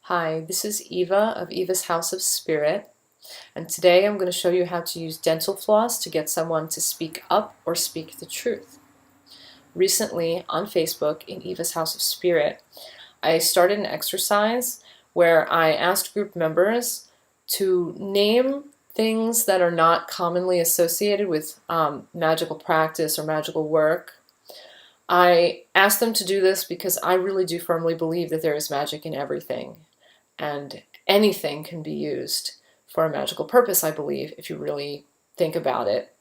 Hi, this is Eva of Eva's House of Spirit, and today I'm going to show you how to use dental floss to get someone to speak up or speak the truth. Recently, on Facebook in Eva's House of Spirit, I started an exercise where I asked group members to name things that are not commonly associated with magical practice or magical work. I asked them to do this because I really do firmly believe that there is magic in everything. And anything can be used for a magical purpose, I believe, if you really think about it.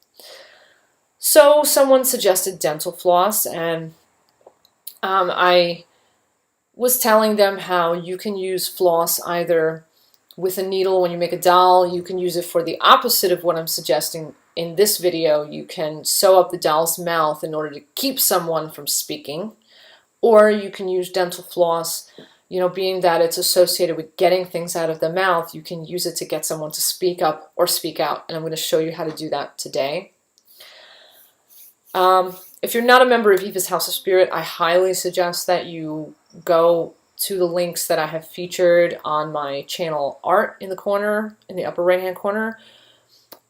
So someone suggested dental floss, and I was telling them how you can use floss either with a needle when you make a doll. You can use it for the opposite of what I'm suggesting in this video. You can sew up the doll's mouth in order to keep someone from speaking, or you can use dental floss. Being that it's associated with getting things out of the mouth, you can use it to get someone to speak up or speak out, and I'm going to show you how to do that today. If you're not a member of Eva's House of Spirit, I highly suggest that you go to the links that I have featured on my channel art in the corner, in the upper right-hand corner,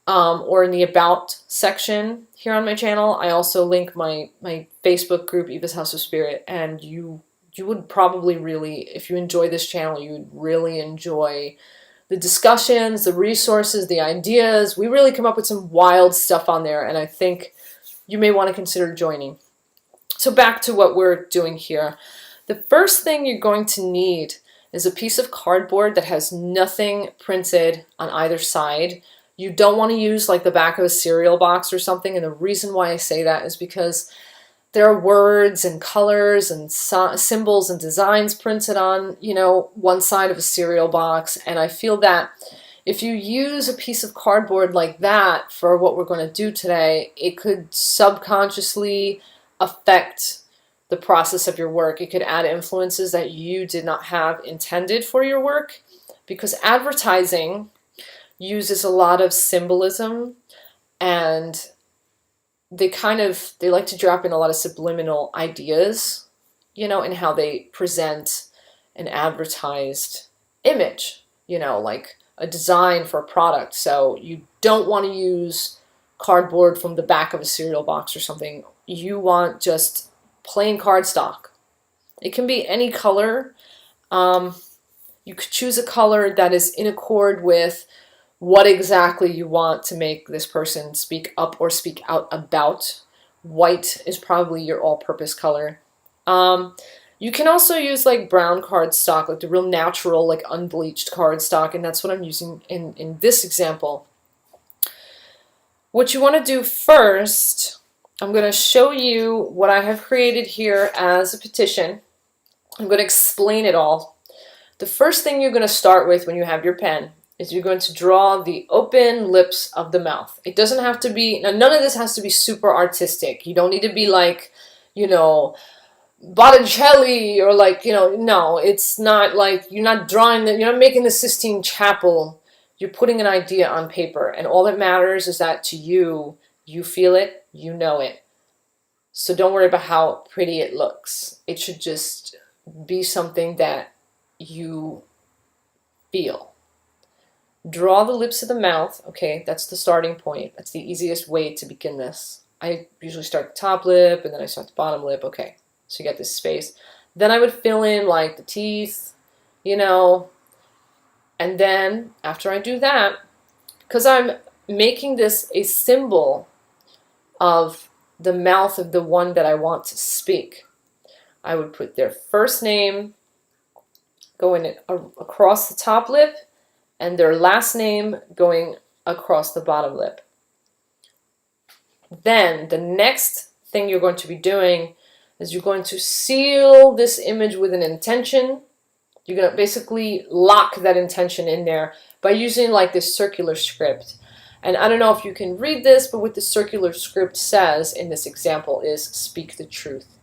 or in the About section here on my channel. I also link my Facebook group, Eva's House of Spirit, and you would probably really, if you enjoy this channel, you would really enjoy the discussions, the resources, the ideas. We really come up with some wild stuff on there, and I think you may want to consider joining. So back to what we're doing here. The first thing you're going to need is a piece of cardboard that has nothing printed on either side. You don't want to use like the back of a cereal box or something, and the reason why I say that is because there are words and colors and symbols and designs printed on, one side of a cereal box. And I feel that if you use a piece of cardboard like that for what we're going to do today, it could subconsciously affect the process of your work. It could add influences that you did not have intended for your work, because advertising uses a lot of symbolism, and they like to drop in a lot of subliminal ideas, in how they present an advertised image, like a design for a product. So you don't want to use cardboard from the back of a cereal box or something. You want just plain cardstock. It can be any color. You could choose a color that is in accord with what exactly you want to make this person speak up or speak out about. White is probably your all-purpose color. You can also use like brown cardstock, like the real natural, like unbleached cardstock, and that's what I'm using in this example. What you want to do first, I'm going to show you what I have created here as a petition. I'm going to explain it all. The first thing you're going to start with when you have your pen is you're going to draw the open lips of the mouth. It doesn't have to be, now none of this has to be super artistic. You don't need to be like, Botticelli or like, no, it's not like, you're not drawing, you're not making the Sistine Chapel. You're putting an idea on paper, and all that matters is that to you, you feel it, you know it. So don't worry about how pretty it looks. It should just be something that you feel. Draw the lips of the mouth. Okay, that's the starting point. That's the easiest way to begin this. I usually start the top lip and then I start the bottom lip. Okay, so you get this space. Then I would fill in like the teeth, and then after I do that, because I'm making this a symbol of the mouth of the one that I want to speak, I would put their first name going across the top lip, and their last name going across the bottom lip. Then the next thing you're going to be doing is you're going to seal this image with an intention. You're going to basically lock that intention in there by using like this circular script. And I don't know if you can read this, but what the circular script says in this example is speak the truth.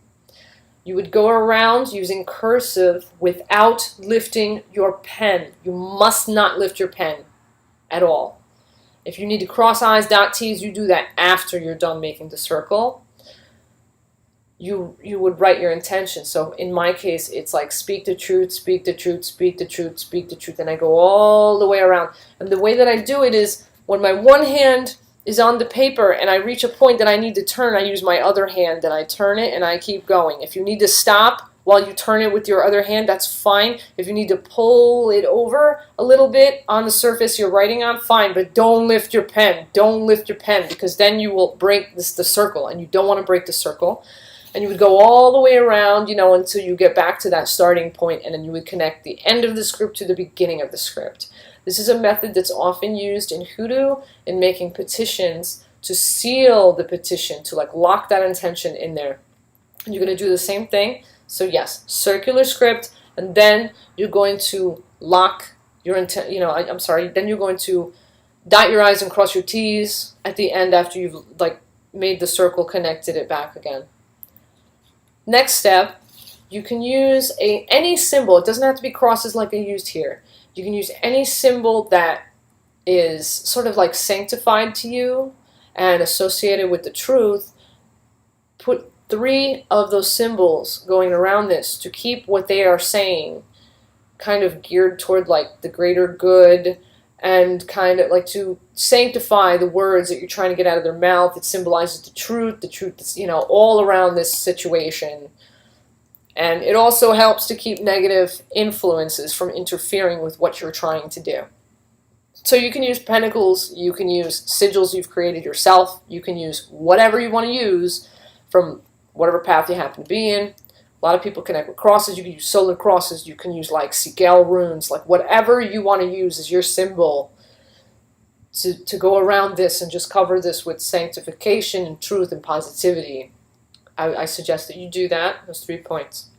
You would go around using cursive without lifting your pen. You must not lift your pen at all. If you need to cross I's, dot T's, you do that after you're done making the circle. you would write your intention. So in my case, it's like speak the truth, speak the truth, speak the truth, speak the truth, and I go all the way around. And the way that I do it is when my one hand is on the paper and I reach a point that I need to turn, I use my other hand and I turn it and I keep going. If you need to stop while you turn it with your other hand, that's fine. If you need to pull it over a little bit on the surface you're writing on, fine, but don't lift your pen. Don't lift your pen, because then you will break the circle, and you don't want to break the circle. And you would go all the way around, until you get back to that starting point, and then you would connect the end of the script to the beginning of the script. This is a method that's often used in hoodoo in making petitions to seal the petition, to like lock that intention in there. And you're going to do the same thing. So yes, circular script, and then you're going to lock your intent, then you're going to dot your I's and cross your T's at the end after you've like made the circle, connected it back again. Next step, you can use any symbol. It doesn't have to be crosses like I used here. You can use any symbol that is sort of like sanctified to you and associated with the truth. Put 3 of those symbols going around this to keep what they are saying kind of geared toward like the greater good, and kind of like to sanctify the words that you're trying to get out of their mouth. It symbolizes the truth that's, all around this situation. And it also helps to keep negative influences from interfering with what you're trying to do. So you can use pentacles, you can use sigils you've created yourself, you can use whatever you want to use from whatever path you happen to be in. A lot of people connect with crosses. You can use solar crosses. You can use like Magickal runes, like whatever you want to use as your symbol to go around this and just cover this with sanctification and truth and positivity. I suggest that you do that, those 3 points.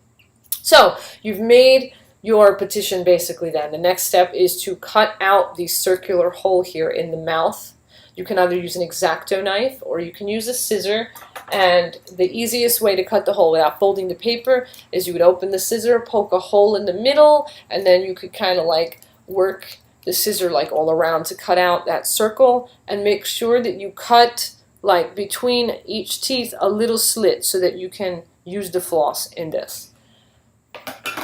So you've made your petition basically then. The next step is to cut out the circular hole here in the mouth. You can either use an X-Acto knife or you can use a scissor. And the easiest way to cut the hole without folding the paper is you would open the scissor, poke a hole in the middle, and then you could kind of like work the scissor like all around to cut out that circle, and make sure that you cut like between each teeth a little slit so that you can use the floss in this.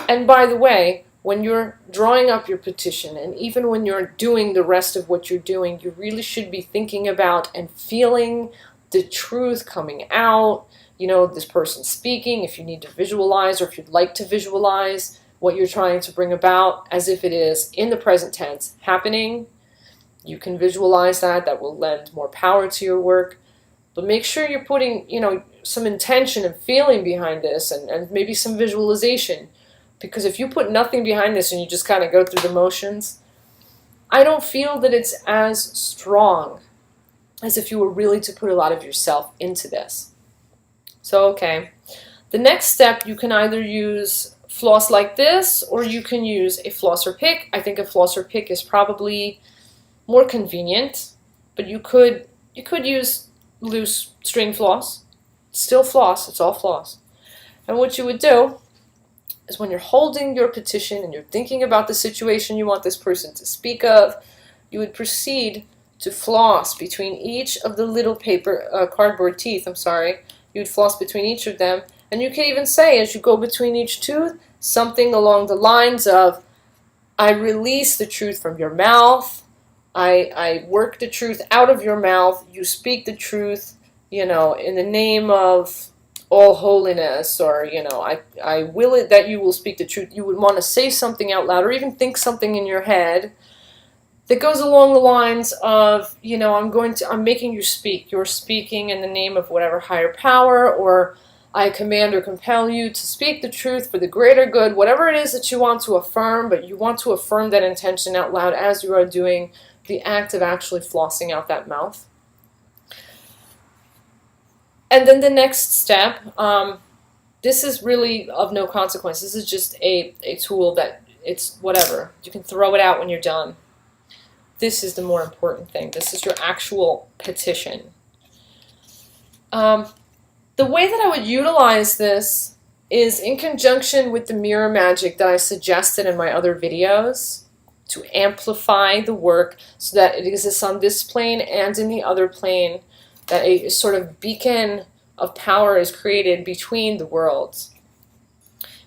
And by the way, when you're drawing up your petition, and even when you're doing the rest of what you're doing, you really should be thinking about and feeling the truth coming out, this person speaking, if you need to visualize or if you'd like to visualize what you're trying to bring about as if it is in the present tense happening. You can visualize that. That will lend more power to your work. But make sure you're putting, some intention and feeling behind this, and maybe some visualization. Because if you put nothing behind this and you just kind of go through the motions, I don't feel that it's as strong as if you were really to put a lot of yourself into this. So, okay. The next step, you can either use floss like this, or you can use a flosser pick. I think a flosser pick is probably more convenient, but you could use loose string floss. Still floss, it's all floss. And what you would do is when you're holding your petition and you're thinking about the situation you want this person to speak of, you would proceed to floss between each of the little cardboard teeth, you would floss between each of them, and you can even say, as you go between each tooth, something along the lines of, I release the truth from your mouth, I work the truth out of your mouth, you speak the truth, in the name of all holiness, or, I will it that you will speak the truth. You would want to say something out loud, or even think something in your head that goes along the lines of, I'm making you speak. You're speaking in the name of whatever higher power, or I command or compel you to speak the truth for the greater good, whatever it is that you want to affirm, but you want to affirm that intention out loud as you are doing the act of actually flossing out that mouth. And then the next step, this is really of no consequence. This is just a tool that it's whatever. You can throw it out when you're done. This is the more important thing. This is your actual petition. The way that I would utilize this is in conjunction with the mirror magic that I suggested in my other videos to amplify the work so that it exists on this plane and in the other plane, that a sort of beacon of power is created between the worlds.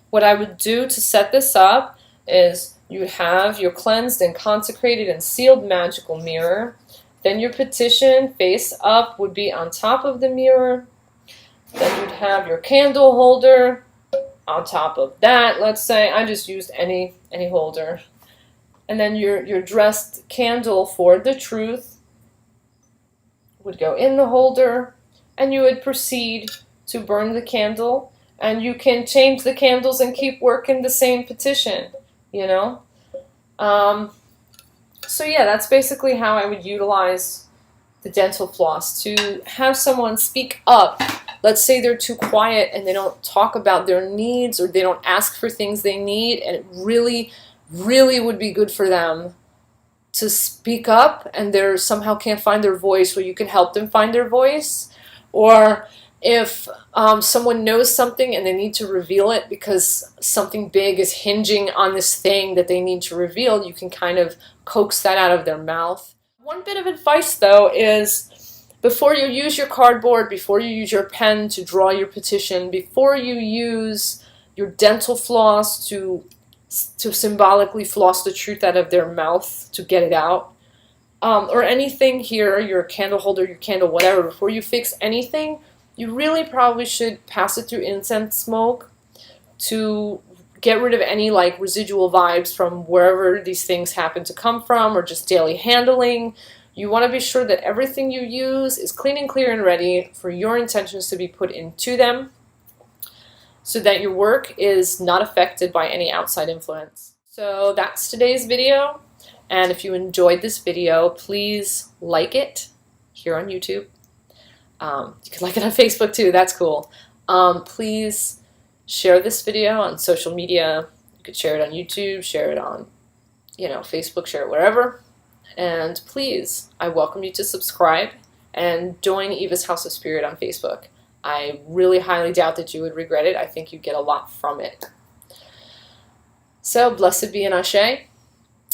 What I would do to set this up is you have your cleansed and consecrated and sealed magical mirror. Then your petition face up would be on top of the mirror. Then you'd have your candle holder on top of that. Let's say I just used any holder. And then your dressed candle for the truth would go in the holder, and you would proceed to burn the candle. And you can change the candles and keep working the same petition, you know? So yeah, that's basically how I would utilize the dental floss, to have someone speak up. Let's say they're too quiet and they don't talk about their needs, or they don't ask for things they need, and it really, really would be good for them to speak up, and they somehow can't find their voice, where you can help them find their voice. Or if someone knows something and they need to reveal it because something big is hinging on this thing that they need to reveal, you can kind of coax that out of their mouth. One bit of advice, though, is before you use your cardboard, before you use your pen to draw your petition, before you use your dental floss to symbolically floss the truth out of their mouth to get it out, or anything here, your candle holder, your candle, whatever, before you fix anything, you really probably should pass it through incense smoke to get rid of any like residual vibes from wherever these things happen to come from, or just daily handling. You want to be sure that everything you use is clean and clear and ready for your intentions to be put into them, so that your work is not affected by any outside influence. So that's today's video. And if you enjoyed this video, please like it here on YouTube. You can like it on Facebook too, that's cool. Please share this video on social media. You could share it on YouTube, share it on, Facebook, share it wherever. And please, I welcome you to subscribe and join Eva's House of Spirit on Facebook. I really highly doubt that you would regret it. I think you'd get a lot from it. So, blessed be an Ashe,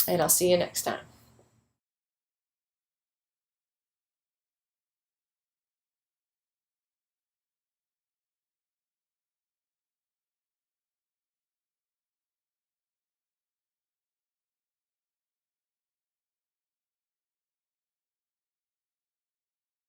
and I'll see you next time.